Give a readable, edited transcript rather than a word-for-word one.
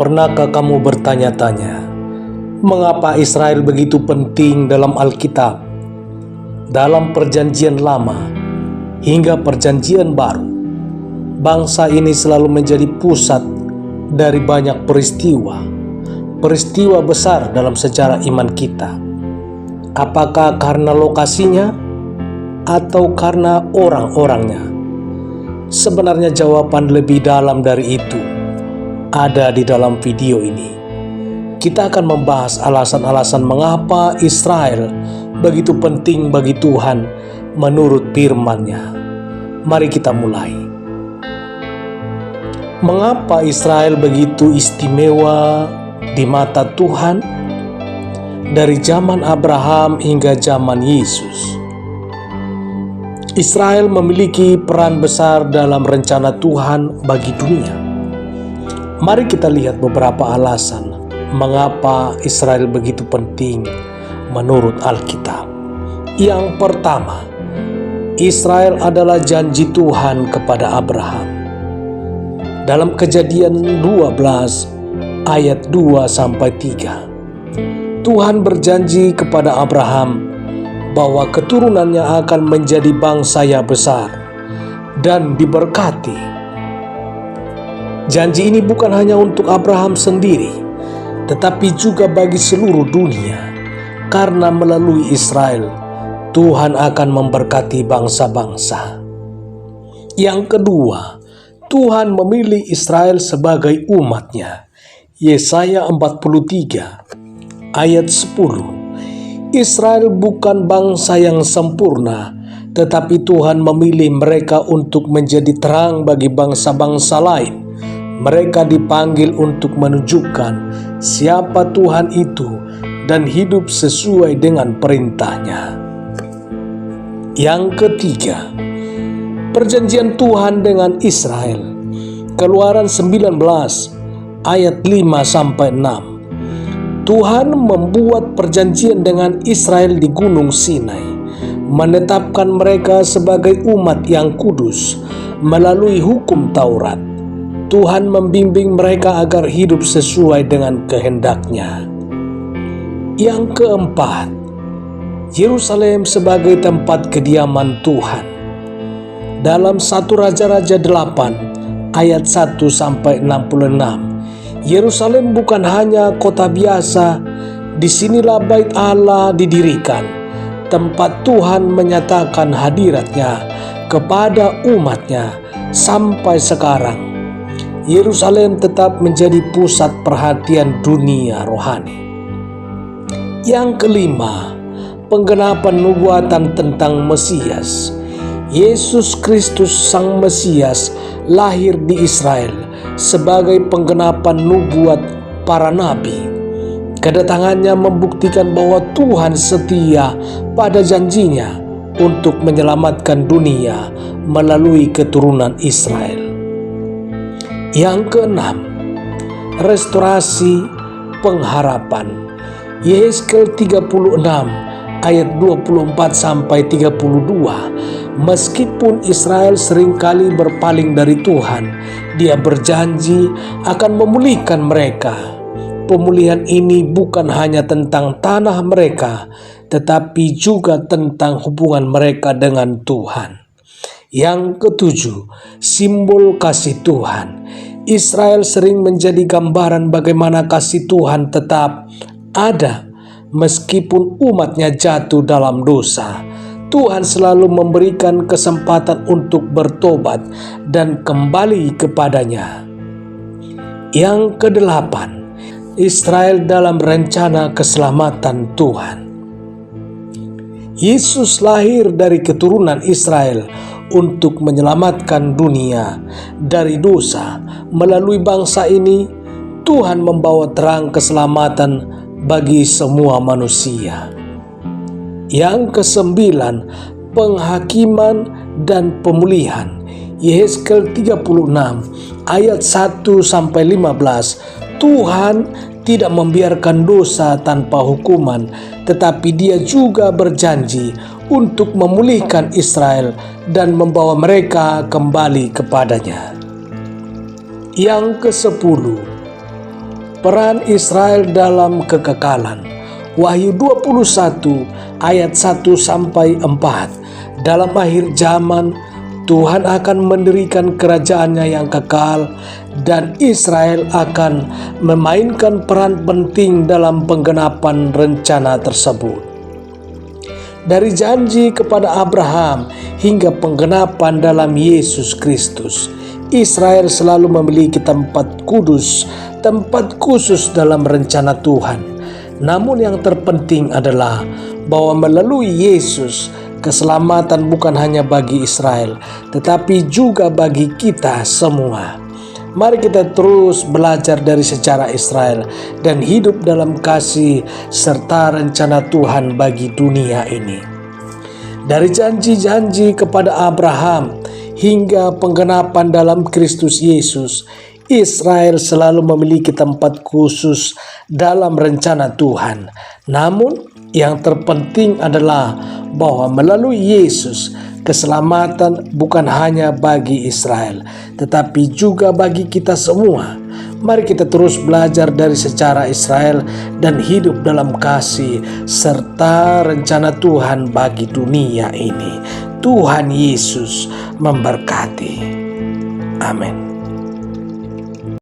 Pernahkah kamu bertanya-tanya, mengapa Israel begitu penting dalam Alkitab? Dalam Perjanjian Lama hingga Perjanjian Baru, bangsa ini selalu menjadi pusat dari banyak peristiwa besar dalam sejarah iman kita. Apakah karena lokasinya atau karena orang-orangnya? Sebenarnya jawaban lebih dalam dari itu ada di dalam video ini. Kita akan membahas alasan-alasan mengapa Israel begitu penting bagi Tuhan menurut firman-Nya. Mari kita mulai. Mengapa Israel begitu istimewa di mata Tuhan? Dari zaman Abraham hingga zaman Yesus, Israel memiliki peran besar dalam rencana Tuhan bagi dunia. Mari kita lihat beberapa alasan mengapa Israel begitu penting menurut Alkitab. Yang pertama, Israel adalah janji Tuhan kepada Abraham. Dalam Kejadian 12 ayat 2-3, Tuhan berjanji kepada Abraham bahwa keturunannya akan menjadi bangsa yang besar dan diberkati. Janji ini bukan hanya untuk Abraham sendiri, tetapi juga bagi seluruh dunia, karena melalui Israel, Tuhan akan memberkati bangsa-bangsa. Yang kedua, Tuhan memilih Israel sebagai umat-Nya. Yesaya 43 ayat 10. Israel bukan bangsa yang sempurna, tetapi Tuhan memilih mereka untuk menjadi terang bagi bangsa-bangsa lain. Mereka dipanggil untuk menunjukkan siapa Tuhan itu dan hidup sesuai dengan perintah-Nya. Yang ketiga, perjanjian Tuhan dengan Israel. Keluaran 19 ayat 5-6. Tuhan membuat perjanjian dengan Israel di Gunung Sinai, menetapkan mereka sebagai umat yang kudus melalui hukum Taurat. Tuhan membimbing mereka agar hidup sesuai dengan kehendak-Nya. Yang keempat, Yerusalem sebagai tempat kediaman Tuhan. Dalam 1 Raja-Raja 8 ayat 1-66, Yerusalem bukan hanya kota biasa, disinilah bait Allah didirikan, tempat Tuhan menyatakan hadirat-Nya kepada umat-Nya. Sampai sekarang, Yerusalem tetap menjadi pusat perhatian dunia rohani. Yang kelima, penggenapan nubuatan tentang Mesias. Yesus Kristus Sang Mesias lahir di Israel sebagai penggenapan nubuat para nabi. Kedatangannya membuktikan bahwa Tuhan setia pada janjinya untuk menyelamatkan dunia melalui keturunan Israel. Yang keenam, restorasi pengharapan. Yehezkel 36 ayat 24-32. Meskipun Israel seringkali berpaling dari Tuhan, Dia berjanji akan memulihkan mereka. Pemulihan ini bukan hanya tentang tanah mereka, tetapi juga tentang hubungan mereka dengan Tuhan. Yang ketujuh, simbol kasih Tuhan. Israel sering menjadi gambaran bagaimana kasih Tuhan tetap ada meskipun umatnya jatuh dalam dosa. Tuhan selalu memberikan kesempatan untuk bertobat dan kembali kepadanya. Yang kedelapan, Israel dalam rencana keselamatan Tuhan. Yesus lahir dari keturunan Israel untuk menyelamatkan dunia dari dosa. Melalui bangsa ini, Tuhan membawa terang keselamatan bagi semua manusia. Yang kesembilan, penghakiman dan pemulihan. Yehezkel 36 ayat 1-15. Tuhan tidak membiarkan dosa tanpa hukuman, tetapi Dia juga berjanji untuk memulihkan Israel dan membawa mereka kembali kepadanya. Yang ke-10, peran Israel dalam kekekalan. Wahyu 21 ayat 1-4. Dalam akhir zaman, Tuhan akan mendirikan kerajaannya yang kekal dan Israel akan memainkan peran penting dalam penggenapan rencana tersebut. Dari janji kepada Abraham hingga penggenapan dalam Yesus Kristus, Israel selalu memiliki tempat kudus, tempat khusus dalam rencana Tuhan. Namun yang terpenting adalah bahwa melalui Yesus, keselamatan bukan hanya bagi Israel, tetapi juga bagi kita semua. Mari kita terus belajar dari sejarah Israel dan hidup dalam kasih serta rencana Tuhan bagi dunia ini. Dari janji-janji kepada Abraham hingga penggenapan dalam Kristus Yesus, Israel selalu memiliki tempat khusus dalam rencana Tuhan. Namun yang terpenting adalah bahwa melalui Yesus, keselamatan bukan hanya bagi Israel, tetapi juga bagi kita semua. Mari kita terus belajar dari sejarah Israel dan hidup dalam kasih serta rencana Tuhan bagi dunia ini. Tuhan Yesus memberkati. Amin.